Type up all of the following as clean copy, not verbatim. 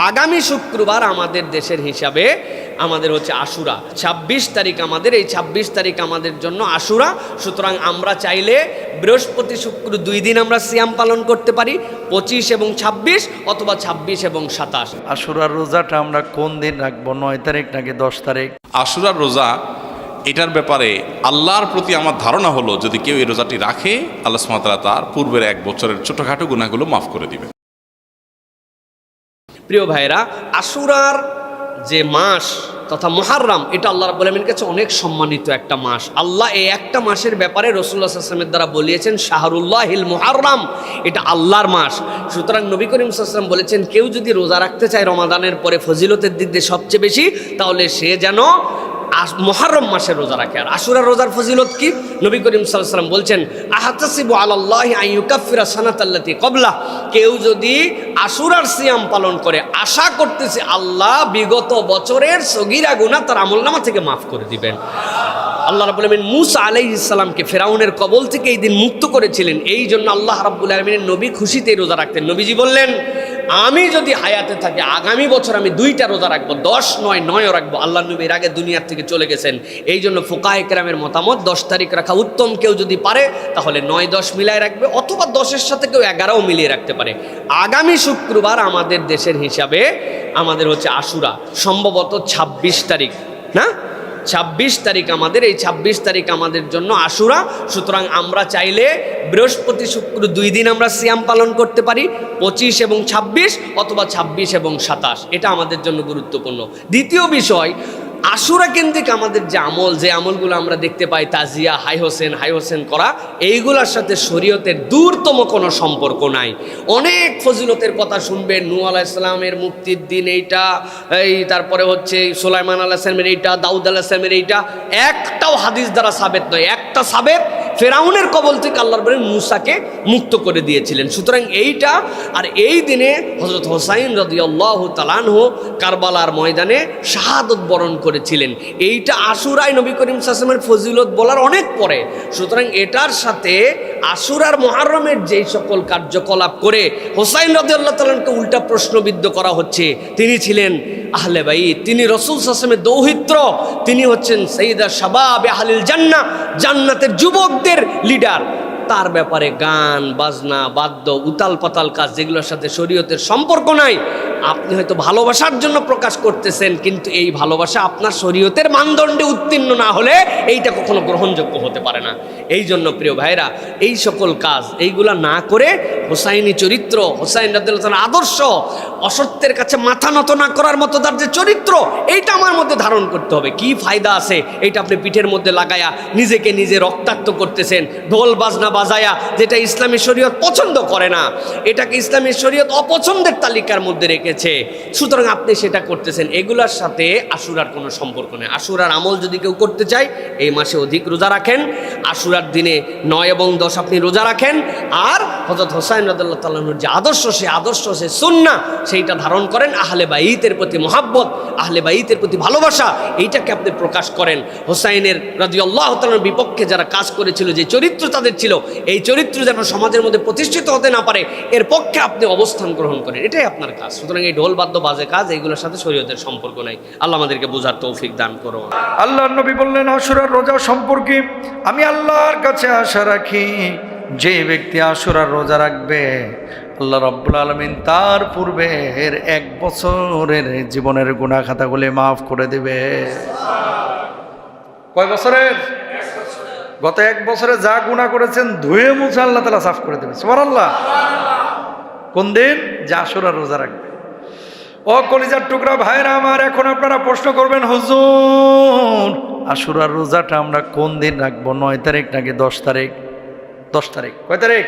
আগামী শুক্রবার আমাদের দেশের হিসাবে আমাদের হচ্ছে আশুরা, ২৬ তারিখ আমাদের, এই ২৬ তারিখ আমাদের জন্য আশুরা। সুতরাং আমরা চাইলে বৃহস্পতি শুক্র 2 দিন আমরা সিয়াম পালন করতে পারি, 25 এবং 26 অথবা 26 এবং 27। আশুরার রোজাটা আমরা কোন দিন রাখবো, 9 তারিখ নাকি 10 তারিখ? আশুরার রোজা, এটার ব্যাপারে আল্লাহর প্রতি আমার ধারণা হলো যদি কেউ এই রোজাটি রাখে, আল্লাহ সুবহানাহু ওয়া তাআলা তার পূর্বের 1 বছরের ছোটখাটো গুনাহগুলো মাফ করে দিবেন। প্রিয় ভাইরা, আশুরার যে মাস তথা মুহররম, এটা আল্লাহ রাব্বুল আলামিনের কাছে অনেক সম্মানিত একটা মাস। আল্লাহ এই একটা মাসের ব্যাপারে রাসূলুল্লাহ সাল্লাল্লাহু আলাইহি ওয়াসাল্লামের দ্বারা বলিয়েছেন শাহরুল্লাহিল মুহররম, এটা আল্লাহর মাস। সুতরাং নবী করিম সাল্লাল্লাহু আলাইহি ওয়াসাল্লাম বলেছেন, কেউ যদি রোজা রাখতে চায় রমাদানের পরে ফজিলতের দিক দিয়ে সবচেয়ে বেশি, তাহলে সে যেন মুহররম মাসের রোজা রাখে। আর আশুরার রোজার ফজিলত কি? নবী করিম সাল্লাল্লাহু আলাইহি ওয়াসাল্লাম বলছেন, আহতাসিবু আলাল্লাহি আন ইউকাফিরা সানাতাল্লাতি ক্বাবলা, কেউ যদি আশুরার সিয়াম পালন করে আশা করতেছে আল্লাহ বিগত বছরের সগীরা গুনাহ তার আমলনামা থেকে মাফ করে দিবেন। আল্লাহ রাব্বুল আলামিন মূসা আলাইহিস সালামকে ফিরআউনের কবল থেকে এই দিন মুক্ত করেছিলেন, এই জন্য আল্লাহ রাব্বুল আলামিনের নবী খুশিতে রোজা রাখতেন। নবীজি বললেন, আমি যদি হায়াতে থাকি আগামী বছর আমি 2টা রোজা রাখবো, 10 নয় 9ও রাখবো। আল্লাহ নবীর আগে দুনিয়ার থেকে চলে গেছেন, এই জন্য ফুকাহে কেরামের মতামত 10 তারিখ রাখা উত্তম। কেউ যদি পারে তাহলে 9-10 মিলায় রাখবে, অথবা 10-এর সাথে কেউ 11ও মিলিয়ে রাখতে পারে। আগামী শুক্রবার আমাদের দেশের হিসাবে আমাদের হচ্ছে আশুরা, সম্ভবত 26 তারিখ না, 26 তারিখ আমাদের, এই 26 তারিখ আমাদের জন্য আশুরা। সুতরাং আমরা চাইলে বৃহস্পতি শুক্র 2 দিন আমরা সিয়াম পালন করতে পারি, 25 এবং 26 অথবা 26 এবং 27। এটা আমাদের জন্য গুরুত্বপূর্ণ। দ্বিতীয় বিষয়, আশুরা কেন্দ্রিক আমাদের যে আমল, যে আমলগুলো আমরা দেখতে পাই, তাজিয়া, হাই হোসেন করা, এইগুলোর সাথে শরীয়তের দূরতম কোনো সম্পর্ক নাই। অনেক ফজিলতের কথা শুনবেন, নূহ আলাইহিস সালামের মুক্তির দিন এইটা, এই তারপরে হচ্ছে সুলাইমান আলাইহিস সালামের এইটা, দাউদ আলাইহিস সালামের এইটা, একটাও হাদিস দ্বারা সাবেত নয়। একটা সাবেত, ফেরাউনের কবল থেকে আল্লাহ বলেন মূসাকে মুক্ত করে দিয়েছিলেন। সুতরাং এইটা, আর এই দিনে হযরত হোসাইন রাদিয়াল্লাহু তাআলা আনহু কারবালার ময়দানে শাহাদত বরণ করেছিলেন। এইটা আশুরায় নবী করিম সাল্লাল্লাহু আলাইহি ওয়াসাল্লামের ফজিলত বলার অনেক পরে। সুতরাং এটার সাথে আশুরার মুহররমের যেই সকল কার্যকলাপ করে হোসাইন রাদিয়াল্লাহু তাআলাকে উল্টা প্রশ্নবিদ্ধ করা হচ্ছে, তিনি ছিলেন আহলে বাইত, তিনি রাসূল সাল্লাল্লাহু আলাইহি ওয়াসাল্লামের দৌহিত্র, তিনি হচ্ছেন সাইয়্যিদা শাবাব আহলিল জান্নাহ, জান্নাতের যুবকদের লিডার। তার ব্যাপারে গান বাজনা, বাদ্য, উতাল পাতাল কাজ, যেগুলোর সাথে শরীয়তের সম্পর্ক নাই, আপনি হয়তো ভালোবাসার জন্য প্রকাশ করতেছেন, কিন্তু এই ভালোবাসা আপনার শরীয়তের মানদণ্ডে উত্তীর্ণ না হলে এইটা কখনো গ্রহণযোগ্য হতে পারে না। এই জন্য প্রিয় ভাইরা, এই সকল কাজ এইগুলা না করে হোসাইনি চরিত্র, হোসাইন রাদিয়াল্লাহু তাআলা আদর্শ, অসত্যের কাছে মাথা নত না করার মতো তার যে চরিত্র, এইটা আমার মধ্যে ধারণ করতে হবে। কি ফায়দা আছে এইটা আপনি পিঠের মধ্যে লাগায়া নিজেকে নিজে রক্তাক্ত করতেছেন, ঢোল বাজনা বাজায়া, যেটা ইসলামী শরীয়ত পছন্দ করে না, এটাকে ইসলামী শরীয়ত অপছন্দের তালিকার মধ্যে রেখেছে। সুতরাং আপনি সেটা করতেছেন, এগুলার সাথে আশুরার কোনো সম্পর্ক নেই। আশুরার আমল যদি কেউ করতে চায় এই মাসে অধিক রোজা রাখেন, আশুরার দিনে 9 এবং 10 আপনি রোজা রাখেন, আর হযরত হোসাইন রাদিয়াল্লাহু তাআলা আনহুর যে আদর্শ, সে আদর্শ, সে সুন্নাহ, সেইটা ধারণ করেন। আহলে বাইতের প্রতি মহব্বত, আহলে বাইতের প্রতি ভালোবাসা, এইটাকে আপনি প্রকাশ করেন। হোসাইনের রাদিয়াল্লাহু তাআলার বিপক্ষে যারা কাজ করেছিল, যে চরিত্র তাদের ছিল, এই চরিত্র যেন সমাজের মধ্যে প্রতিষ্ঠিত হতে না পারে, এর পক্ষে আপনি অবস্থান গ্রহণ করেন, এটাই আপনার কাজ। সুতরাং এই ঢোল বাদ্য বাজে কাজ, এইগুলোর সাথে শরীয়তের সম্পর্ক নাই। আল্লাহ আমাদেরকে বোঝার তৌফিক দান করো। আল্লাহর নবী বললেন, আশুরার রোজা সম্পর্কে আমি আল্লাহর কাছে আশা রাখি, যে ব্যক্তি আশুরার রোজা রাখবে আল্লাহ রাব্বুল আলামিন তার পূর্বের 1 বছরের জীবনের গুনাহ খাতাগুলি মাফ করে দিবে। কয় বছরের? গত 1 বছরে যা গুনাহ করেছেন ধুয়ে মুছে আল্লাহ তাআলা সাফ করে দেবে। সুবহানাল্লাহ। কোন দিন? যে আশুরার রোজা রাখবে। ও কলিজার টুকরা ভাইরা আমার, এখন আপনারা প্রশ্ন করবেন, হুজুর আশুরার রোজাটা আমরা কোন দিন রাখবো, 9 তারিখ নাকি 10 তারিখ? 10 তারিখ। কয় তারিখ?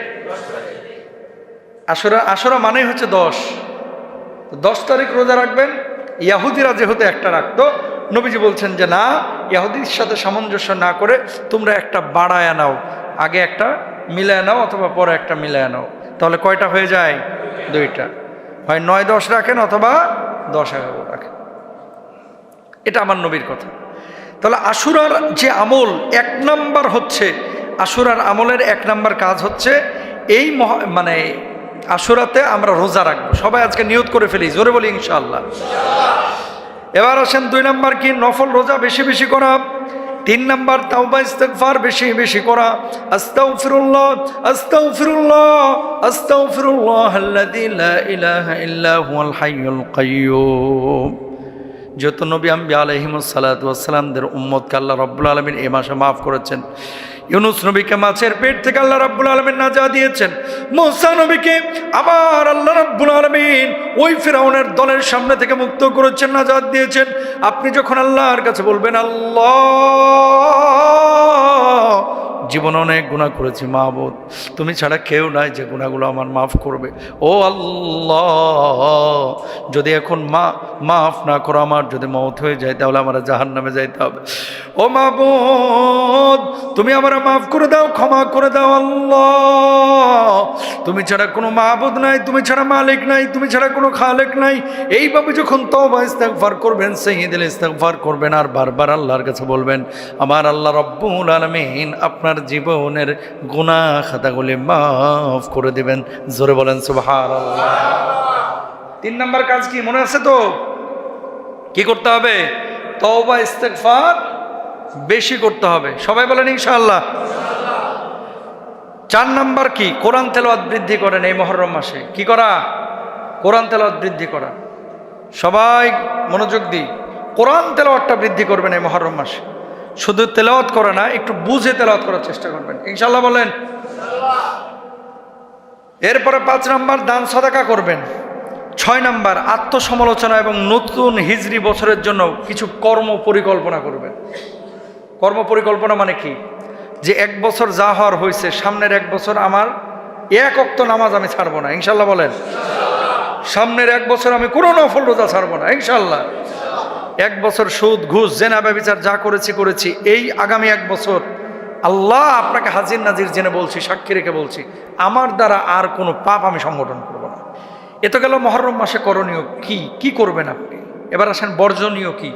আশুরা মানেই হচ্ছে 10। 10 তারিখ রোজা রাখবেন। ইয়াহুদিরা যেহেতু একটা রাখতো, নবীজি বলছেন যে না, ইয়াহুদির সাথে সামঞ্জস্য না করে তোমরা একটা বাড়ায় নাও, আগে একটা মিলায় নাও অথবা পরে একটা মিলায় নাও, তাহলে কয়টা হয়ে যায়? 2টা। হয় 9-10 রাখেন অথবা 10-11 রাখেন। এটা আমার নবীর কথা। তাহলে আশুরার যে আমল, 1 নাম্বার হচ্ছে, আশুরার আমলের 1 নাম্বার কাজ হচ্ছে এই আশুরাতে আমরা রোজা রাখবো। সবাই আজকে নিয়ত করে ফেলি, জোরে বলি ইনশাআল্লাহ। এবার আসেন 2 নাম্বার কি? নফল রোজা বেশি বেশি করা। 3 নাম্বার তাওবা ইস্তিগফার বেশি বেশি করা। আস্তাগফিরুল্লাহ আস্তাগফিরুল্লাহ আস্তাগফিরুল্লাহ আল্লাযী লা ইলাহা ইল্লা হুয়াল হাইয়ুল কাইয়্যুম। যেহেতু নবী আম্বিয়া আলাইহিমুস সালাতু ওয়াস সালামদের উম্মতকে আল্লাহ রাব্বুল আলামিন এই মাসে মাফ করেছেন। ইউনুস নবীকে মাছের পেট থেকে আল্লাহ রাব্বুল আলামিন নাজাত দিয়েছেন। মুসা নবীকে আবার আল্লাহ রাব্বুল আলামিন ওই ফিরাউনের দলের সামনে থেকে মুক্ত করেছেন, নাজাত দিয়েছেন। আপনি যখন আল্লাহর কাছে বলবেন, আল্লাহ জীবনে অনেক গুনাহ করেছি মাহবুদ, তুমি ছাড়া কেউ নাই যে গুনাহগুলো আমার মাফ করবে। ও আল্লাহ, যদি এখন মাফ না করো, আমার যদি মওত হয়ে যায়, তাহলে আমার জাহান্নামে যাইতে হবে। ও মাহবুদ, তুমি আমার মাফ করে দাও, ক্ষমা করে দাও। আল্লাহ, তুমি ছাড়া কোনো মাহবুদ নাই, তুমি ছাড়া মালিক নাই, তুমি ছাড়া কোনো খালেক নাই। এইভাবে যখন তওবা ইস্তিগফার করবেন, সাইয়্যিদুল ইস্তিগফার করবেন, আর বারবার আল্লাহর কাছে বলবেন, আমার আল্লাহ রাব্বুল আলামিন আপনার জীবনের গুনাহ খাতাগুলি মাফ করে দিবেন। জোরে বলেন সুবহানাল্লাহ। 3 নাম্বার কাজ কি মনে আছে তো? কি করতে হবে? তওবা ইস্তিগফার বেশি করতে হবে। সবাই বলেন ইনশাআল্লাহ। 4 নাম্বার কি? কোরআন তেলাওয়াত বৃদ্ধি করেন এই মুহররম মাসে। কি করা? কোরআন তেলাওয়াত বৃদ্ধি করা। সবাই মনোযোগ দিই, কোরআন তেলাওয়াতটা বৃদ্ধি করবেন এই মুহররম মাসে। শুধু তেলাওয়াত করে না, একটু বুঝে তেলাওয়াত করার চেষ্টা করবেন ইনশাআল্লাহ। বলেন। এরপরে 5 নাম্বার দান সাদাকা করবেন। 6 নাম্বার আত্মসমালোচনা এবং নতুন হিজরি বছরের জন্য কিছু কর্ম পরিকল্পনা করবেন। কর্ম পরিকল্পনা মানে কি? যে 1 বছর যা হওয়ার হয়েছে, সামনের 1 বছর আমার 1 ওয়াক্ত নামাজ আমি ছাড়বো না ইনশাআল্লাহ। বলেন। সামনের 1 বছর আমি কোনো নফল রোজা ছাড়বো না ইনশাআল্লাহ। 1 বছর সুদ ঘুষ জেনা ব্যভিচার যা করেছি, এই আগামী 1 বছর আল্লাহ আপনাকে হাজির নাজির জেনে বলছি, সাক্ষী রেখে বলছি, আমার দ্বারা আর কোনো পাপ আমি সংগঠন করব না। এ তো গেল মুহররম মাসে করণীয়। কি করবেন আপনি? এবার আসেন বর্জনীয় কি,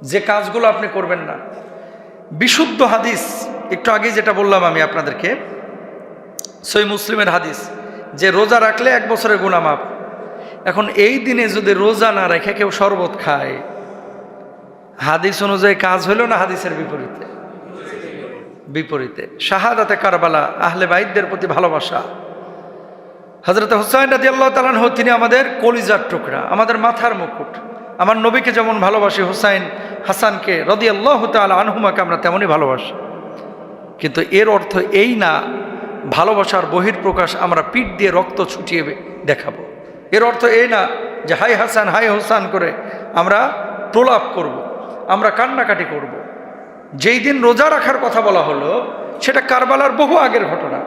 যে কাজগুলো আপনি করবেন না। বিশুদ্ধ হাদিস, একটু আগে যেটা বললাম আমি আপনাদেরকে, সহিহ মুসলিমের হাদিস, যে রোজা রাখলে 1 বছরের গুনাহ মাফ। এখন এই দিনে যদি রোজা না রেখে কেউ শরবত খায়, হাদিস অনুযায়ী কাজ হইল না হাদিসের বিপরীতে? বিপরীতে। শাহাদাতে কারবালা, আহলে বাইতদের প্রতি ভালোবাসা। হযরত হুসাইন রাদিয়াল্লাহু তাআলা আনহু, তিনি আমাদের কলিজার টুকরা, আমাদের মাথার মুকুট। আমার নবীকে যেমন ভালোবাসি, হুসাইন হাসানকে রাদিয়াল্লাহু তাআলা আনহুমাকে আমরা তেমনই ভালোবাসি। কিন্তু এর অর্থ এই না ভালোবাসার বহির্প্রকাশ আমরা পিঠ দিয়ে রক্ত ছুটিয়ে দেখাবো। এর অর্থ এই না যে হাই হাসান হাই হুসান করে আমরা প্রলাপ করব, আমরা কান্নাকাটি করব। যেই দিন রোজা রাখার কথা বলা হলো, সেটা কারবালার বহু আগের ঘটনা।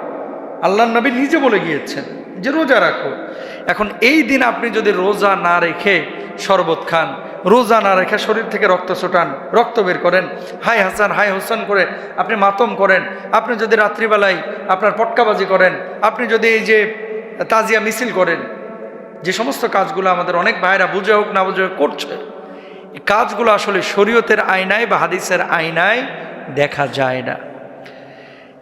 আল্লাহর নবী নিজে বলে গিয়েছেন যে রোজা রাখো। এখন এই দিন আপনি যদি রোজা না রেখে শরবত খান, রোজা না রেখে শরীর থেকে রক্ত ছোটান, রক্ত বের করেন, হাই হাসান হাই হোসেন করে আপনি মাতম করেন, আপনি যদি রাত্রিবেলায় আপনার পটকাবাজি করেন, আপনি যদি এই যে তাজিয়া মিছিল করেন, যে সমস্ত কাজগুলো আমাদের অনেক ভাইরা বুঝে হোক না বুঝে হোক করছে, এই কাজগুলো আসলে শরীয়তের আয়নায় বা হাদিসের আয়নায় দেখা যায় না।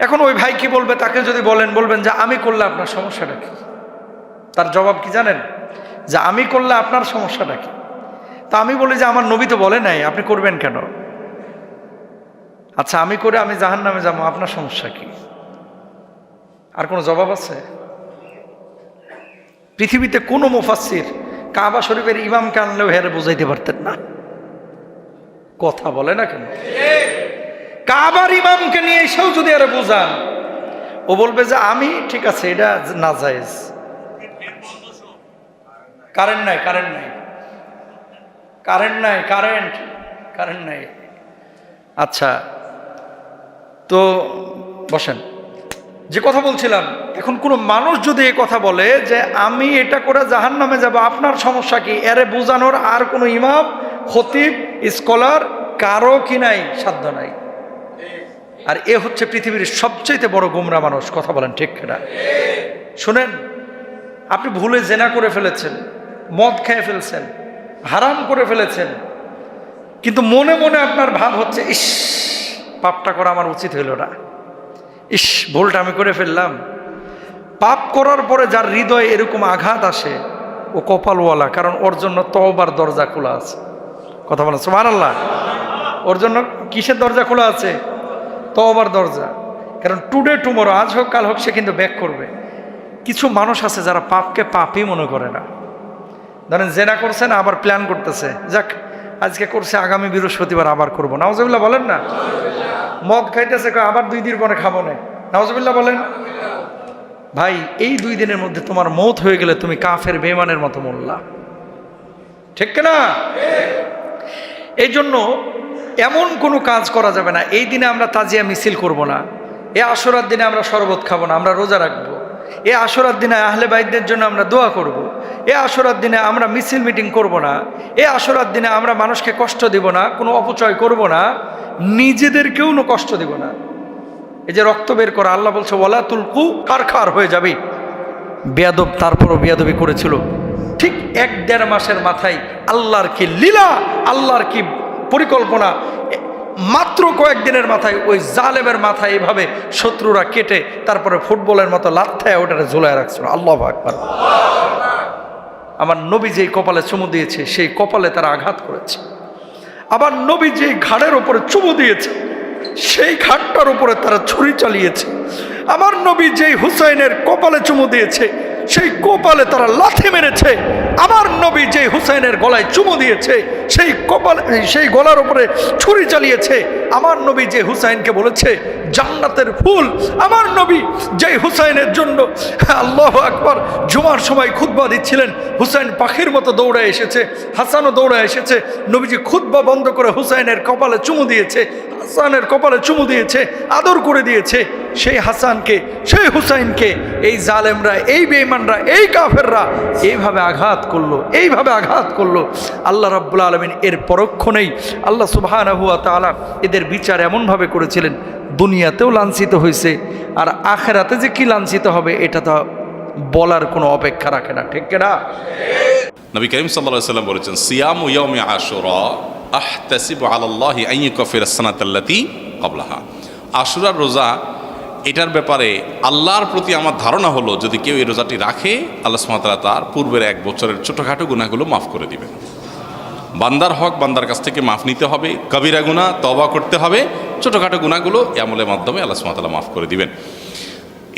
এখন ওই ভাই কি বলবে? তাকে যদি বলবেন যে আমি করলে আপনার সমস্যাটা কি? তার জবাব কি জানেন? যে আমি করলে আপনার সমস্যাটা কি? তা আমি বলি যে আমার নবী তো বলে নাই, আপনি করবেন কেন? আচ্ছা, আমি করে আমি জাহান্নামে যাবো, আপনার সমস্যা কি? আর কোনো জবাব আছে? পৃথিবীতে কোনো মুফাসসির কাবা শরীফের ইমামকে আনলেও হেরে বুঝাইতে পারতেন না। কথা বলে না কেন? কাবার ইমামকে নিয়ে এসেও যদি আরে বুঝান, ও বলবে যে আমি ঠিক আছে, এটা নাজায়েজ। কারেন্ট নাই। আচ্ছা, তো বসেন। যে কথা বলছিলাম, এখন কোনো মানুষ যদি এই কথা বলে যে আমি এটা করে জাহান্নামে যাব, আপনার সমস্যা কি? এরে বোঝানোর আর কোনো ইমাম, খতিব, স্কলার কারো কি নাই? সাধ্য নাই। আর এ হচ্ছে পৃথিবীর সবচেয়ে বড় গোমরা মানুষ। কথা বলেন ঠিক না? শুনেন, আপনি ভুলে জেনা করে ফেলেছেন, মদ খেয়ে ফেলছেন, হারাম করে ফেলেছেন, কিন্তু মনে মনে আপনার ভাব হচ্ছে ইস, পাপটা করা আমার উচিত হইল না, ইস ভুলটা আমি করে ফেললাম। পাপ করার পরে যার হৃদয়ে এরকম আঘাত আসে ও কপালওয়ালা, কারণ ওর জন্য তওবার দরজা খোলা আছে। কথা বলেন সুবহানাল্লাহ। ওর জন্য কিসের দরজা খোলা আছে? তওবার দরজা। কারণ টুডে টুমরো, আজ হোক কাল হোক, সে কিন্তু ব্যাক করবে। কিছু মানুষ আছে যারা পাপকে পাপই মনে করে না। ধরেন জেনা করছে না, আবার প্ল্যান করতেছে, যাক আজকে করছে, আগামী বৃহস্পতিবার আবার করবো। নাউজুবিল্লাহ বলেন না। মদ খাইতেছে, আবার 2 দিন পরে খাবো না। নাউজুবিল্লাহ বলেন। ভাই, এই 2 দিনের মধ্যে তোমার মৌত হয়ে গেলে তুমি কাফের বেঈমানের মতো মরলা, ঠিক না? এই জন্য এমন কোনো কাজ করা যাবে না। এই দিনে আমরা তাজিয়া মিছিল করব না, এ আশুরার দিনে আমরা শরবত খাবো না, আমরা রোজা রাখবো। এ আশুরার দিনে আহলে বাইতদের জন্য আমরা দোয়া করব। এ আশুরার দিনে আমরা মিছিল মিটিং করব না। এ আশুরার দিনে আমরা মানুষকে কষ্ট দিব না, কোনো অপচয় করব না, নিজেদেরকেও কষ্ট দিব না। এই যে রক্ত বের করা, আল্লাহ বলছে ওয়ালা তুলকু, কারখার হয়ে যাবে। বেয়াদব তারপরও বেয়াদবি করেছিল। ঠিক 1-1.5 মাসের মাথায় আল্লাহর কি লীলা, আল্লাহর কি পরিকল্পনা, মাত্র কয়েকদিনের মাথায় ওই জালেমের মাথায় এইভাবে শত্রুরা কেটে তারপরে ফুটবলের মতো লাথ্থায় ওটারে ঝুলায় রাখছিল। আল্লাহু আকবার। আমার নবী যেই কপালে চুমু দিয়েছে সেই কপালে তারা আঘাত করেছে। আবার নবী যেই ঘাড়ের উপরে চুমু দিয়েছে সেই ঘাটটার উপরে তারা ছুরি চালিয়েছে। আমার নবী যেই হুসাইনের কপালে চুমু দিয়েছে সেই কপালে তারা লাথি মেরেছে। আমার নবী যেই হুসাইনের গলায় চুমু দিয়েছে সেই কপালে, সেই গলার উপরে ছুরি চালিয়েছে। আমার নবী যে হুসাইনকে বলেছে জান্নাতের ফুল, আমার নবী যেই হুসাইনের জন্য, আল্লাহু আকবার, জুমার সময় খুতবা দিচ্ছিলেন, হুসাইন পাখির মতো দৌড়ে এসেছে, হাসানও দৌড়ে এসেছে, নবীজি খুতবা বন্ধ করে হুসাইনের কপালে চুমু দিয়েছে, হাসানের কপালে চুমু দিয়েছে, আদর করে দিয়েছে। সেই হাসানকে, সেই হুসাইনকে এই জালেমরা, এই বেঈমানরা, এই কাফেররা এইভাবে আঘাত করলো, এইভাবে আঘাত করলো। আল্লাহ রাব্বুল আলামিন এর পরক্ষণেই আল্লাহ সুবহানাহু ওয়া তাআলা এদের বিচার এমনভাবে করেছিলেন, দুনিয়াতেও লাঞ্ছিত হয়েছে, আর আখিরাতে যে কি লাঞ্ছিত হবে এটা তো বলার কোনো অপেক্ষা রাখে না, ঠিক না? নবী করিম সাল্লাল্লাহু আলাইহি ওয়াসাল্লাম বলেছেন, সিয়ামু ইয়াউমি আশুরা আহতাসিবু আলাল্লাহি আন ইউকাফিরা আস-সানাতাল্লাতী ক্বাবলাহা। আশুরার রোজা, এটার ব্যাপারে আল্লাহর প্রতি আমার ধারণা হলো, যদি কেউ এই রোজাটি রাখে, আল্লাহ সুবহানাহু ওয়া তাআলা তার পূর্বের 1 বছরের ছোটোখাটো গুনাহগুলো মাফ করে দিবেন। বান্দার হক বান্দার কাছ থেকে মাফ নিতে হবে, কবিরা গুনাহ তওবা করতে হবে, ছোটোখাটো গুনাহগুলো এই আমলের মাধ্যমে আল্লাহ সুবহানাহু ওয়া তাআলা মাফ করে দিবেন।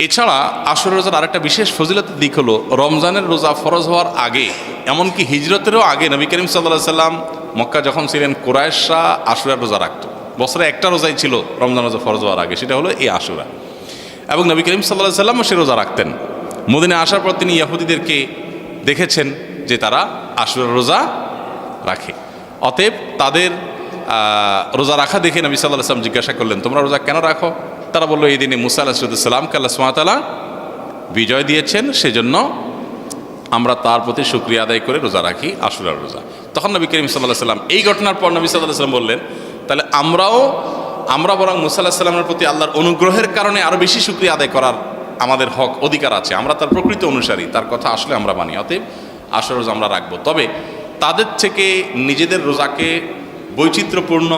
এছাড়া আশুরা রোজার আরেকটা বিশেষ ফজিলতের দিক হলো, রমজানের রোজা ফরজ হওয়ার আগে, এমনকি হিজরতেরও আগে নবী করিম সাল্লাল্লাহু আলাইহি সাল্লাম মক্কা যখন ছিলেন, কুরাইশরা আশুরার রোজা রাখত। বছরে একটা রোজাই ছিল রমজান রোজা ফরজ হওয়ার আগে, সেটা হলো এই আশুরা। এবং নবী করিম সাল্লাল্লাহু আলাইহি সাল্লামও সে রোজা রাখতেন। মদিনায় আসার পর তিনি ইহুদিদেরকে দেখেছেন যে তারা আশুরার রোজা রাখে। অতএব তাদের রোজা রাখা দেখে নবী সাল্লাল্লাহু আলাইহি সাল্লাম জিজ্ঞাসা করলেন, তোমরা রোজা কেন রাখো? তারা বললো, এই দিনে মুসা আলাইহিস সালামকে আল্লাহ সুবহানাহু ওয়া তাআলা বিজয় দিয়েছেন, সেজন্য আমরা তার প্রতি শুকরিয়া আদায় করে রোজা রাখি, আশুরার রোজা। তখন নবী করিম সাল্লাল্লাহু আলাইহি সাল্লাম, এই ঘটনার পর নবী সাল্লাল্লাহু আলাইহি সাল্লাম বললেন, তাহলে আমরা বরং মুসা আলাইহিস সালামের প্রতি আল্লাহর অনুগ্রহের কারণে আরও বেশি শুকরিয়া আদায় করার আমাদের হক, অধিকার আছে। আমরা তার প্রকৃত অনুসারী, তার কথা আসলে আমরা মানি। অতএব আশুরার রোজা আমরা রাখবো। তবে তাদের থেকে নিজেদের রোজাকে বৈচিত্র্যপূর্ণ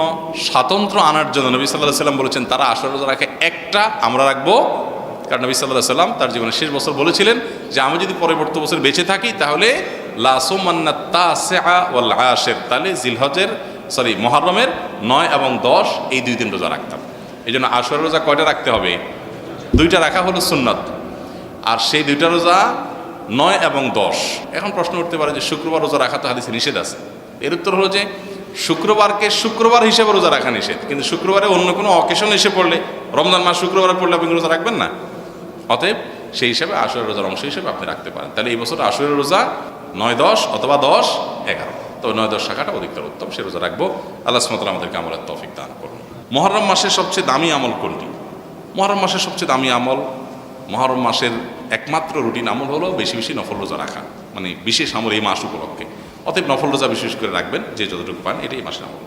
স্বাতন্ত্র্য আনার জন্য নবী সাল্লাল্লাহু আলাইহি সাল্লাম বলেছেন, তারা আশুরা রোজা রাখে একটা, আমরা রাখবো। কারণ নবী সাল্লাল্লাহু আলাইহি সাল্লাম তার জীবনের শেষ বছর বলেছিলেন যে আমি যদি পরবর্তী বছর বেঁচে থাকি তাহলে লা সুমান্না তাসিআ ওয়াল আশির, তাহলে মুহররমের 9 এবং 10 এই 2 দিন রোজা রাখতাম। এই জন্য আশুরা রোজা কয়টা রাখতে হবে? 2টা রাখা হলো সুন্নাত, আর সেই 2টা রোজা 9 এবং 10। এখন প্রশ্ন উঠতে পারে যে শুক্রবার রোজা রাখা তো হাদিসে নিষেধ আছে। এর উত্তর হলো যে শুক্রবারকে শুক্রবার হিসেবে রোজা রাখা নিষেধ, কিন্তু শুক্রবারে অন্য কোনো অকেশন এসে পড়লে, রমজান মাস শুক্রবারে পড়লে আপনি রোজা রাখবেন না। অতএব সেই হিসাবে আশুরা রোজার অংশ হিসেবে আপনি রাখতে পারেন। তাহলে এই বছর আশুরা রোজা 9-10 অথবা 10-11, তবে 9-10 শাখাটা অধিকতর উত্তম, সে রোজা রাখবো। আল্লাহ সুবহানাহু ওয়া তাআলা আমাদেরকে আমলের তৌফিক দান করুন। মুহররম মাসের সবচেয়ে দামি আমল কোনটি? মুহররম মাসের সবচেয়ে দামি আমল, মুহররম মাসের একমাত্র রুটিন আমল হলো বেশি বেশি নফল রোজা রাখা, মানে বিশেষ আমল এই মাস উপলক্ষে। অতএব নফল রোজা বিশেষ করে রাখবেন, যে যতটুকু পান, এটাই মাসের আমল।